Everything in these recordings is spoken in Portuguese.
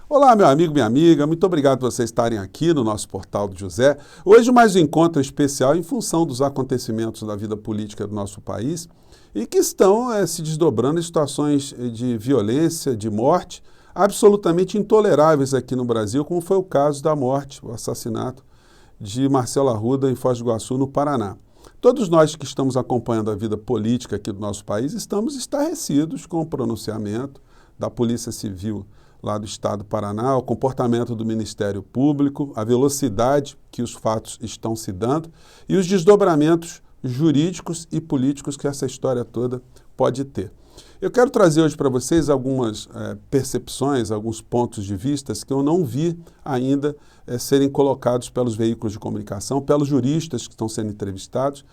Olá, meu amigo, minha amiga, muito obrigado por vocês estarem aqui no nosso Portal do José. Hoje mais um encontro especial em função dos acontecimentos da vida política do nosso país e que estão se desdobrando em situações de violência, de morte, absolutamente intoleráveis aqui no Brasil, como foi o caso da morte, o assassinato de Marcelo Arruda em Foz do Iguaçu, no Paraná. Todos nós que estamos acompanhando a vida política aqui do nosso país estamos estarrecidos com o pronunciamento da Polícia Civil lá do estado do Paraná, o comportamento do Ministério Público, a velocidade que os fatos estão se dando e os desdobramentos jurídicos e políticos que essa história toda pode ter. Eu quero trazer hoje para vocês algumas percepções, alguns pontos de vista que eu não vi ainda serem colocados pelos veículos de comunicação, pelos juristas que estão sendo entrevistados,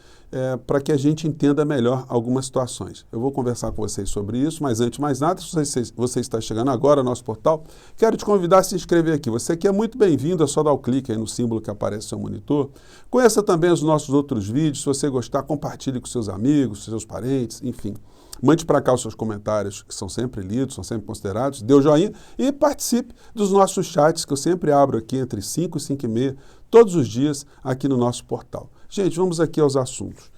para que a gente entenda melhor algumas situações. Eu vou conversar com vocês sobre isso, mas antes de mais nada, se você está chegando agora ao nosso portal, quero te convidar a se inscrever aqui. Você que é muito bem-vindo, é só dar o clique aí no símbolo que aparece no seu monitor. Conheça também os nossos outros vídeos, se você gostar, compartilhe com seus amigos, seus parentes, enfim. Mande para cá os seus comentários, que são sempre lidos, são sempre considerados, dê o joinha e participe dos nossos chats, que eu sempre abro aqui entre 5 e 5 e meia, todos os dias, aqui no nosso portal. Gente, vamos aqui aos assuntos.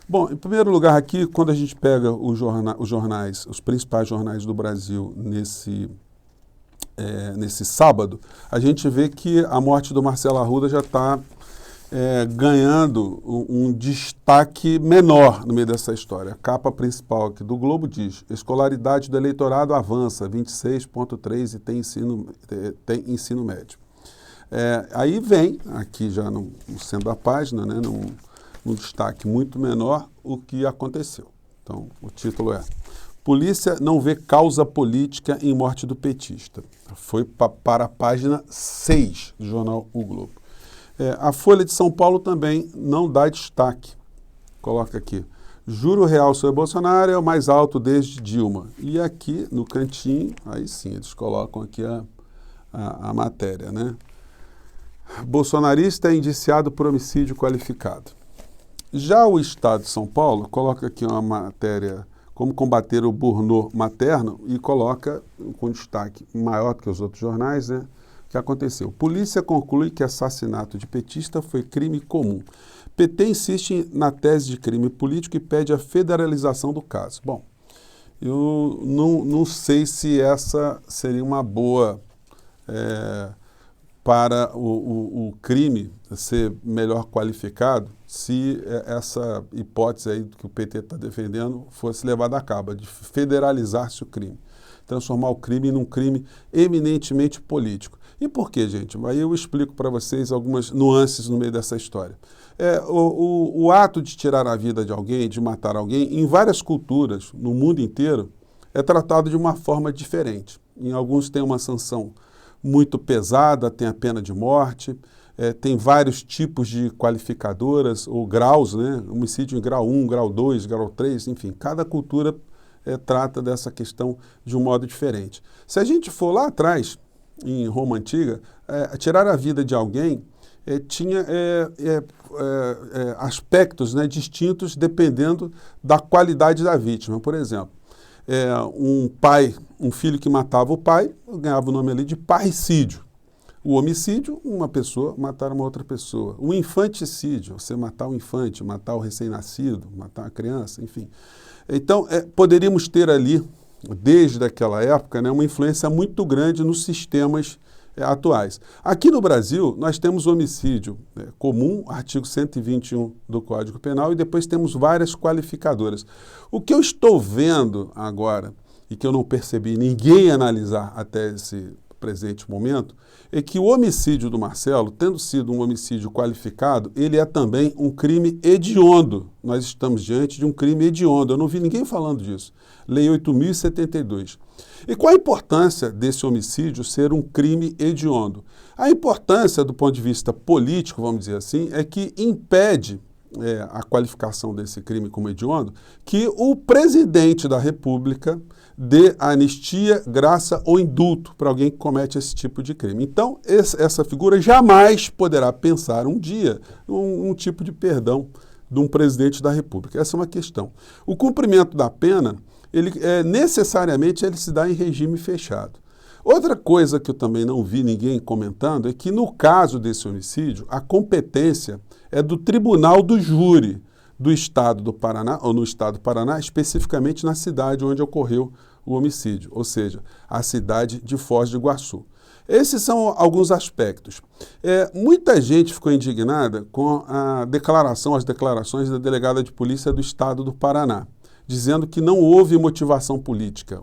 Bom, em primeiro lugar aqui, quando a gente pega os jornais, os principais jornais do Brasil nesse sábado, a gente vê que a morte do Marcelo Arruda já está ganhando um destaque menor no meio dessa história. A capa principal aqui do Globo diz: escolaridade do eleitorado avança, 26,3% e tem ensino médio. Aí vem, aqui já no centro da página, né, num destaque muito menor, o que aconteceu. Então, o título é: Polícia não vê causa política em morte do petista. Foi para a página 6 do jornal O Globo. A Folha de São Paulo também não dá destaque. Coloca aqui: juro real sobre Bolsonaro é o mais alto desde Dilma. E aqui no cantinho, aí sim, eles colocam aqui a matéria, né? Bolsonarista é indiciado por homicídio qualificado. Já o Estado de São Paulo coloca aqui uma matéria: como combater o burnout materno, e coloca com destaque maior do que os outros jornais, né? O que aconteceu? Polícia conclui que assassinato de petista foi crime comum. PT insiste na tese de crime político e pede a federalização do caso. Bom, eu não sei se essa seria uma boa para o crime ser melhor qualificado, se essa hipótese aí que o PT está defendendo fosse levada a cabo, de federalizar-se o crime, transformar o crime num crime eminentemente político. E por quê, gente? Aí eu explico para vocês algumas nuances no meio dessa história. O ato de tirar a vida de alguém, de matar alguém, em várias culturas, no mundo inteiro, é tratado de uma forma diferente. Em alguns tem uma sanção muito pesada, tem a pena de morte, tem vários tipos de qualificadoras ou graus, né? Homicídio em grau 1, grau 2, grau 3, enfim, cada cultura trata dessa questão de um modo diferente. Se a gente for lá atrás, em Roma Antiga, tirar a vida de alguém tinha aspectos, né, distintos dependendo da qualidade da vítima. Por exemplo, um filho que matava o pai, ganhava o nome ali de parricídio. O homicídio, uma pessoa matar uma outra pessoa. O infanticídio, você matar o infante, matar o recém-nascido, matar a criança, enfim. Então, poderíamos ter ali, desde aquela época, né, uma influência muito grande nos sistemas atuais. Aqui no Brasil, nós temos homicídio comum, artigo 121 do Código Penal, e depois temos várias qualificadoras. O que eu estou vendo agora, e que eu não percebi ninguém analisar até esse presente momento, é que o homicídio do Marcelo, tendo sido um homicídio qualificado, ele é também um crime hediondo. Nós estamos diante de um crime hediondo. Eu não vi ninguém falando disso. Lei 8.072. E qual a importância desse homicídio ser um crime hediondo? A importância, do ponto de vista político, vamos dizer assim, é que impede a qualificação desse crime como hediondo, que o presidente da República dê anistia, graça ou indulto para alguém que comete esse tipo de crime. Então, essa figura jamais poderá pensar um dia um tipo de perdão de um presidente da República. Essa é uma questão. O cumprimento da pena, necessariamente ele se dá em regime fechado. Outra coisa que eu também não vi ninguém comentando é que no caso desse homicídio, a competência é do Tribunal do Júri do Estado do Paraná, ou no Estado do Paraná, especificamente na cidade onde ocorreu o homicídio, ou seja, a cidade de Foz do Iguaçu. Esses são alguns aspectos. Muita gente ficou indignada com as declarações da delegada de polícia do Estado do Paraná, dizendo que não houve motivação política.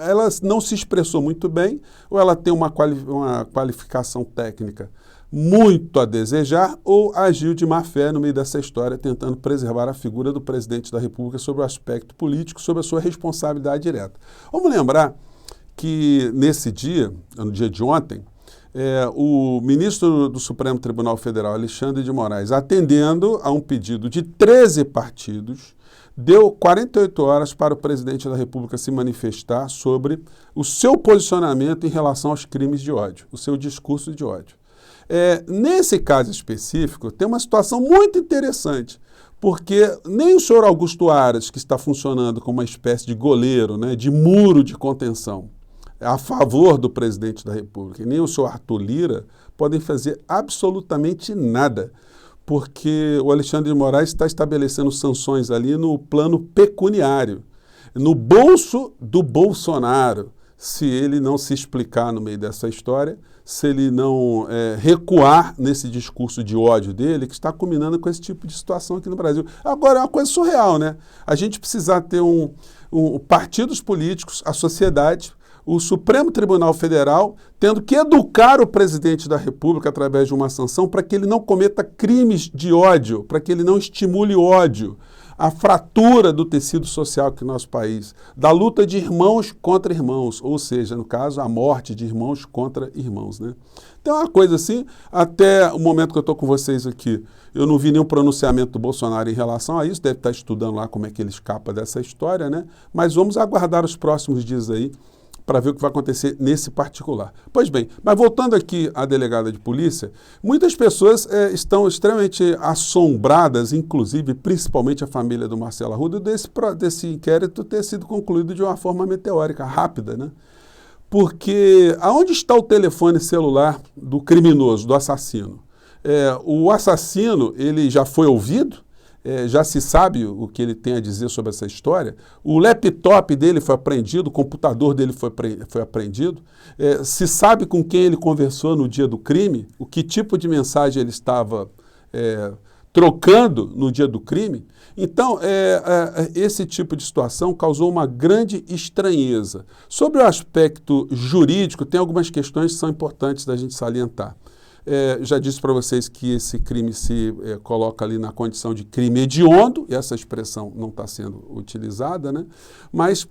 Ela não se expressou muito bem, ou ela tem uma qualificação técnica muito a desejar, ou agiu de má fé no meio dessa história, tentando preservar a figura do presidente da República sobre o aspecto político, sobre a sua responsabilidade direta. Vamos lembrar que nesse dia, no dia de ontem, o ministro do Supremo Tribunal Federal, Alexandre de Moraes, atendendo a um pedido de 13 partidos, deu 48 horas para o presidente da República se manifestar sobre o seu posicionamento em relação aos crimes de ódio, o seu discurso de ódio. Nesse caso específico, tem uma situação muito interessante, porque nem o senhor Augusto Aras, que está funcionando como uma espécie de goleiro, né, de muro de contenção, a favor do presidente da República, e nem o senhor Arthur Lira podem fazer absolutamente nada, porque o Alexandre de Moraes está estabelecendo sanções ali no plano pecuniário, no bolso do Bolsonaro, se ele não se explicar no meio dessa história, se ele não recuar nesse discurso de ódio dele, que está culminando com esse tipo de situação aqui no Brasil. Agora, é uma coisa surreal, né? A gente precisa ter partidos políticos, a sociedade, o Supremo Tribunal Federal, tendo que educar o presidente da República através de uma sanção para que ele não cometa crimes de ódio, para que ele não estimule ódio, a fratura do tecido social aqui no nosso país, da luta de irmãos contra irmãos, ou seja, no caso, a morte de irmãos contra irmãos, né? Então é uma coisa assim, até o momento que eu estou com vocês aqui, eu não vi nenhum pronunciamento do Bolsonaro em relação a isso, deve estar estudando lá como é que ele escapa dessa história, né? Mas vamos aguardar os próximos dias aí, para ver o que vai acontecer nesse particular. Pois bem, mas voltando aqui à delegada de polícia, muitas pessoas estão extremamente assombradas, inclusive, principalmente a família do Marcelo Arruda, desse inquérito ter sido concluído de uma forma meteórica, rápida, né? Porque aonde está o telefone celular do criminoso, do assassino? O assassino, ele já foi ouvido? Já se sabe o que ele tem a dizer sobre essa história. O laptop dele foi apreendido, o computador dele foi apreendido. Se sabe com quem ele conversou no dia do crime, o que tipo de mensagem ele estava trocando no dia do crime. Então, esse tipo de situação causou uma grande estranheza. Sobre o aspecto jurídico, tem algumas questões que são importantes da gente salientar. Já disse para vocês que esse crime se coloca ali na condição de crime hediondo, e essa expressão não está sendo utilizada, né? Mas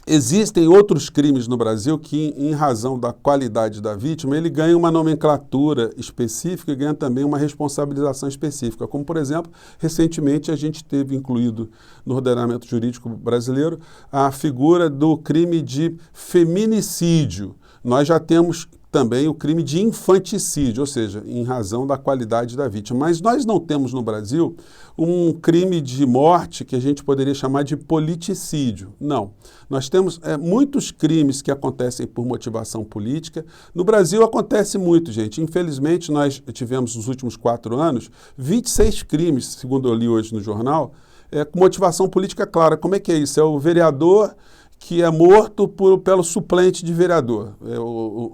existem outros crimes no Brasil que, em razão da qualidade da vítima, ele ganha uma nomenclatura específica e ganha também uma responsabilização específica, como, por exemplo, recentemente a gente teve incluído no ordenamento jurídico brasileiro a figura do crime de feminicídio. Nós já temos também o crime de infanticídio, ou seja, em razão da qualidade da vítima. Mas nós não temos no Brasil um crime de morte que a gente poderia chamar de politicídio. Não. Nós temos muitos crimes que acontecem por motivação política. No Brasil acontece muito, gente. Infelizmente, nós tivemos nos últimos 4 anos 26 crimes, segundo eu li hoje no jornal, com motivação política clara. Como é que é isso? É o vereador que é morto pelo suplente de vereador.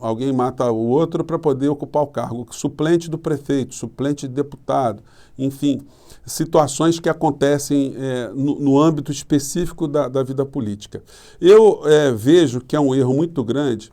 Alguém mata o outro para poder ocupar o cargo. Suplente do prefeito, suplente de deputado, enfim, situações que acontecem no âmbito específico da vida política. Eu vejo que é um erro muito grande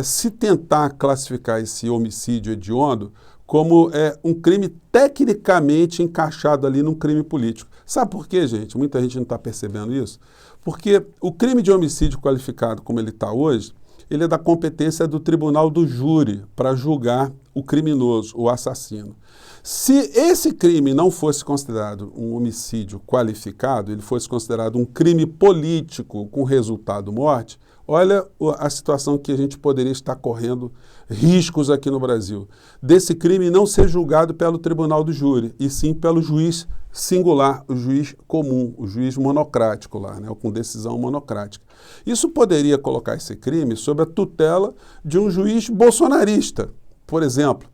se tentar classificar esse homicídio hediondo como um crime tecnicamente encaixado ali num crime político. Sabe por quê, gente? Muita gente não está percebendo isso. Porque o crime de homicídio qualificado, como ele está hoje, ele é da competência do Tribunal do Júri para julgar o criminoso, o assassino. Se esse crime não fosse considerado um homicídio qualificado, ele fosse considerado um crime político com resultado morte, olha a situação que a gente poderia estar correndo riscos aqui no Brasil. Desse crime não ser julgado pelo tribunal do júri, e sim pelo juiz singular, o juiz comum, o juiz monocrático lá, né, com decisão monocrática. Isso poderia colocar esse crime sob a tutela de um juiz bolsonarista, por exemplo,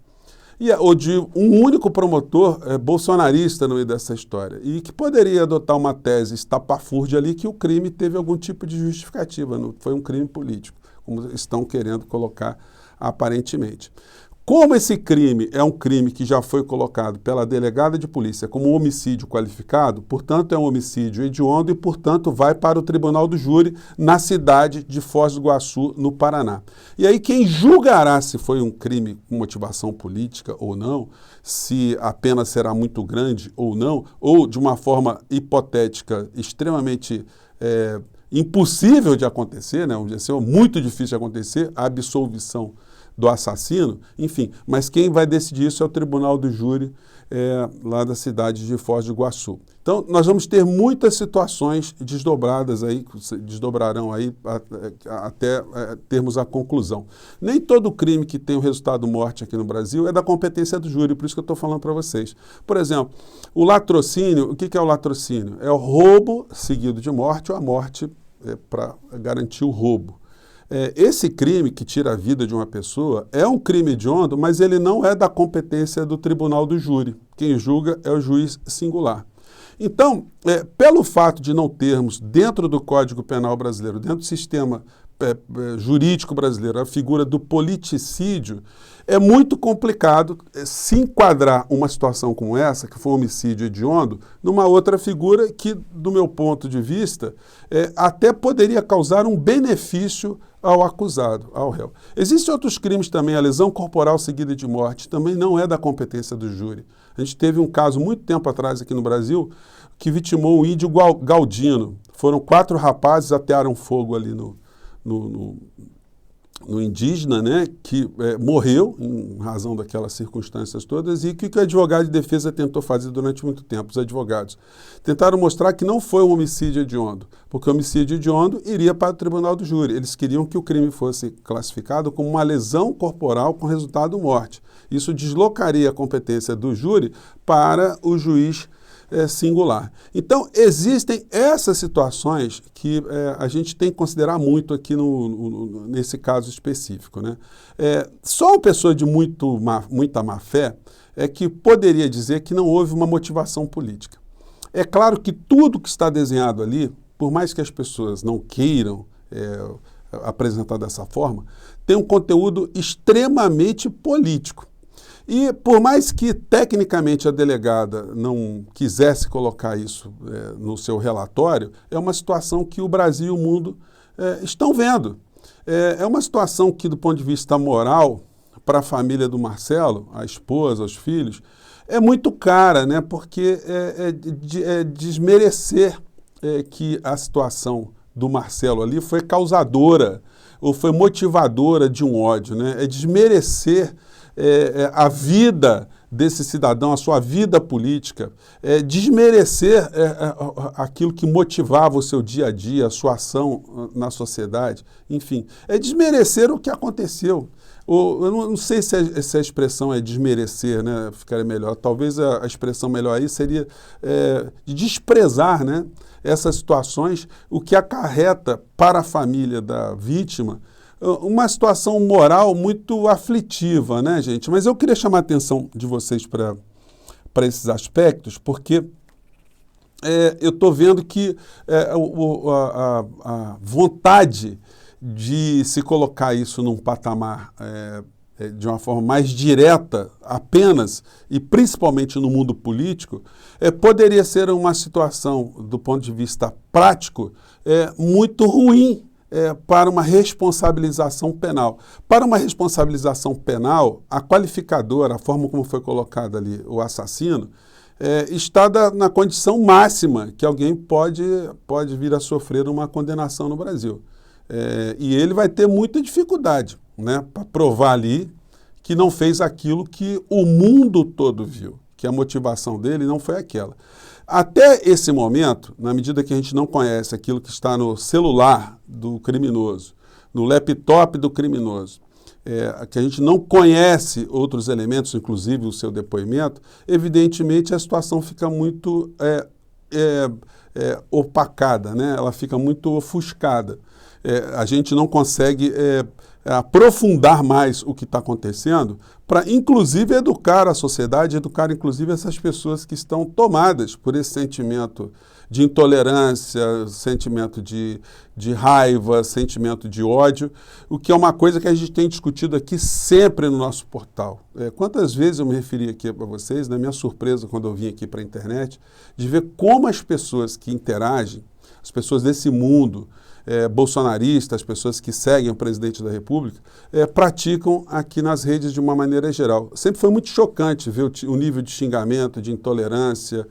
ou de um único promotor bolsonarista no meio dessa história, e que poderia adotar uma tese estapafúrdia ali que o crime teve algum tipo de justificativa, não foi um crime político, como estão querendo colocar aparentemente. Como esse crime é um crime que já foi colocado pela delegada de polícia como um homicídio qualificado, portanto é um homicídio hediondo e, portanto, vai para o tribunal do júri na cidade de Foz do Iguaçu, no Paraná. E aí quem julgará se foi um crime com motivação política ou não, se a pena será muito grande ou não, ou de uma forma hipotética extremamente impossível de acontecer, né? Muito difícil de acontecer, a absolvição do assassino, enfim, mas quem vai decidir isso é o tribunal do júri lá da cidade de Foz do Iguaçu. Então, nós vamos ter muitas situações desdobradas aí, desdobrarão aí até termos a conclusão. Nem todo crime que tem o resultado morte aqui no Brasil é da competência do júri, por isso que eu estou falando para vocês. Por exemplo, o latrocínio, o que é o latrocínio? É o roubo seguido de morte ou a morte para garantir o roubo. Esse crime que tira a vida de uma pessoa é um crime hediondo, mas ele não é da competência do tribunal do júri. Quem julga é o juiz singular. Então, pelo fato de não termos dentro do Código Penal brasileiro, dentro do sistema jurídico brasileiro, a figura do politicídio, é muito complicado se enquadrar uma situação como essa, que foi um homicídio hediondo, numa outra figura que, do meu ponto de vista, até poderia causar um benefício ao acusado, ao réu. Existem outros crimes também, a lesão corporal seguida de morte, também não é da competência do júri. A gente teve um caso muito tempo atrás aqui no Brasil que vitimou um índio Galdino. Foram 4 rapazes, atearam fogo ali no indígena, né, que morreu em razão daquelas circunstâncias todas, e que o advogado de defesa tentou fazer durante muito tempo, os advogados tentaram mostrar que não foi um homicídio hediondo, porque o homicídio hediondo iria para o tribunal do júri. Eles queriam que o crime fosse classificado como uma lesão corporal com resultado morte. Isso deslocaria a competência do júri para o juiz singular. Então, existem essas situações que a gente tem que considerar muito aqui nesse caso específico, né? Só uma pessoa de muita má fé é que poderia dizer que não houve uma motivação política. É claro que tudo que está desenhado ali, por mais que as pessoas não queiram apresentar dessa forma, tem um conteúdo extremamente político. E por mais que tecnicamente a delegada não quisesse colocar isso no seu relatório, é uma situação que o Brasil e o mundo estão vendo. É uma situação que, do ponto de vista moral, para a família do Marcelo, a esposa, os filhos, é muito cara, né? Porque é desmerecer que a situação do Marcelo ali foi causadora ou foi motivadora de um ódio, né? É desmerecer a vida desse cidadão, a sua vida política, desmerecer aquilo que motivava o seu dia a dia, a sua ação na sociedade, enfim, é desmerecer o que aconteceu. Eu não sei se a expressão é desmerecer, né? Ficaria melhor. Talvez a expressão melhor aí seria de desprezar, né, essas situações, o que acarreta para a família da vítima uma situação moral muito aflitiva, né, gente? Mas eu queria chamar a atenção de vocês para esses aspectos, porque eu estou vendo que a vontade de se colocar isso num patamar de uma forma mais direta apenas, e principalmente no mundo político, poderia ser uma situação, do ponto de vista prático, muito ruim para uma responsabilização penal. Para uma responsabilização penal, a qualificadora, a forma como foi colocada ali, o assassino, está na condição máxima que alguém pode vir a sofrer uma condenação no Brasil. E ele vai ter muita dificuldade, né, para provar ali que não fez aquilo que o mundo todo viu, que a motivação dele não foi aquela. Até esse momento, na medida que a gente não conhece aquilo que está no celular do criminoso, no laptop do criminoso, que a gente não conhece outros elementos, inclusive o seu depoimento, evidentemente a situação fica muito opacada, né? Ela fica muito ofuscada. A gente não consegue aprofundar mais o que está acontecendo para, inclusive, educar a sociedade, educar, inclusive, essas pessoas que estão tomadas por esse sentimento de intolerância, sentimento de raiva, sentimento de ódio, o que é uma coisa que a gente tem discutido aqui sempre no nosso portal. Quantas vezes eu me referi aqui para vocês, na minha surpresa quando eu vim aqui para a internet, de ver como as pessoas que interagem, as pessoas desse mundo, bolsonaristas, as pessoas que seguem o presidente da República, praticam aqui nas redes de uma maneira geral. Sempre foi muito chocante ver o nível de xingamento, de intolerância,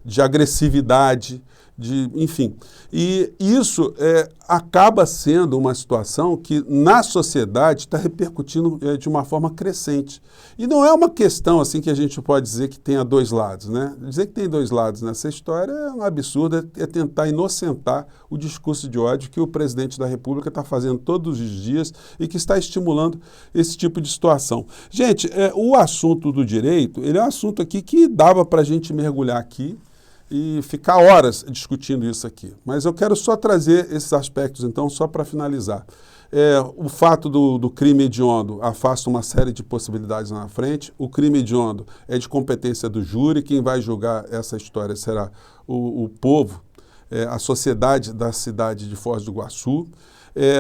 de agressividade, enfim. E isso acaba sendo uma situação que na sociedade está repercutindo de uma forma crescente. E não é uma questão assim que a gente pode dizer que tenha dois lados, né? Dizer que tem dois lados nessa história é um absurdo, é tentar inocentar o discurso de ódio que o presidente da República está fazendo todos os dias e que está estimulando esse tipo de situação. Gente, o assunto do direito, ele é um assunto aqui que dava para a gente mergulhar aqui e ficar horas discutindo isso aqui. Mas eu quero só trazer esses aspectos, então, só para finalizar. O fato do crime hediondo afasta uma série de possibilidades na frente. O crime hediondo é de competência do júri. Quem vai julgar essa história será o povo, a sociedade da cidade de Foz do Iguaçu.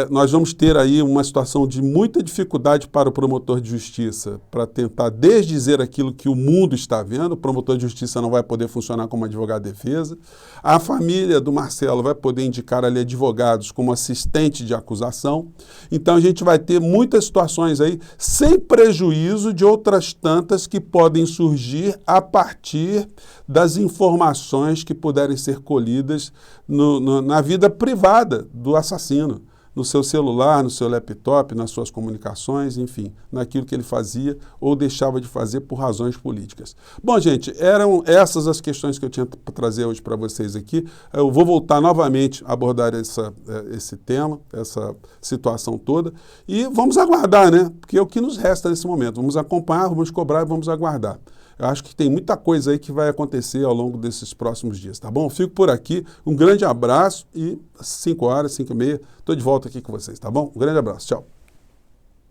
Nós vamos ter aí uma situação de muita dificuldade para o promotor de justiça para tentar desdizer aquilo que o mundo está vendo. O promotor de justiça não vai poder funcionar como advogado de defesa. A família do Marcelo vai poder indicar ali advogados como assistente de acusação. Então a gente vai ter muitas situações aí sem prejuízo de outras tantas que podem surgir a partir das informações que puderem ser colhidas na vida privada do assassino. No seu celular, no seu laptop, nas suas comunicações, enfim, naquilo que ele fazia ou deixava de fazer por razões políticas. Bom, gente, eram essas as questões que eu tinha para trazer hoje para vocês aqui. Eu vou voltar novamente a abordar esse tema, essa situação toda, e vamos aguardar, né? Porque é o que nos resta nesse momento. Vamos acompanhar, vamos cobrar e vamos aguardar. Eu acho que tem muita coisa aí que vai acontecer ao longo desses próximos dias, tá bom? Fico por aqui, um grande abraço e às 5 horas, 5h30, estou de volta aqui com vocês, tá bom? Um grande abraço, tchau.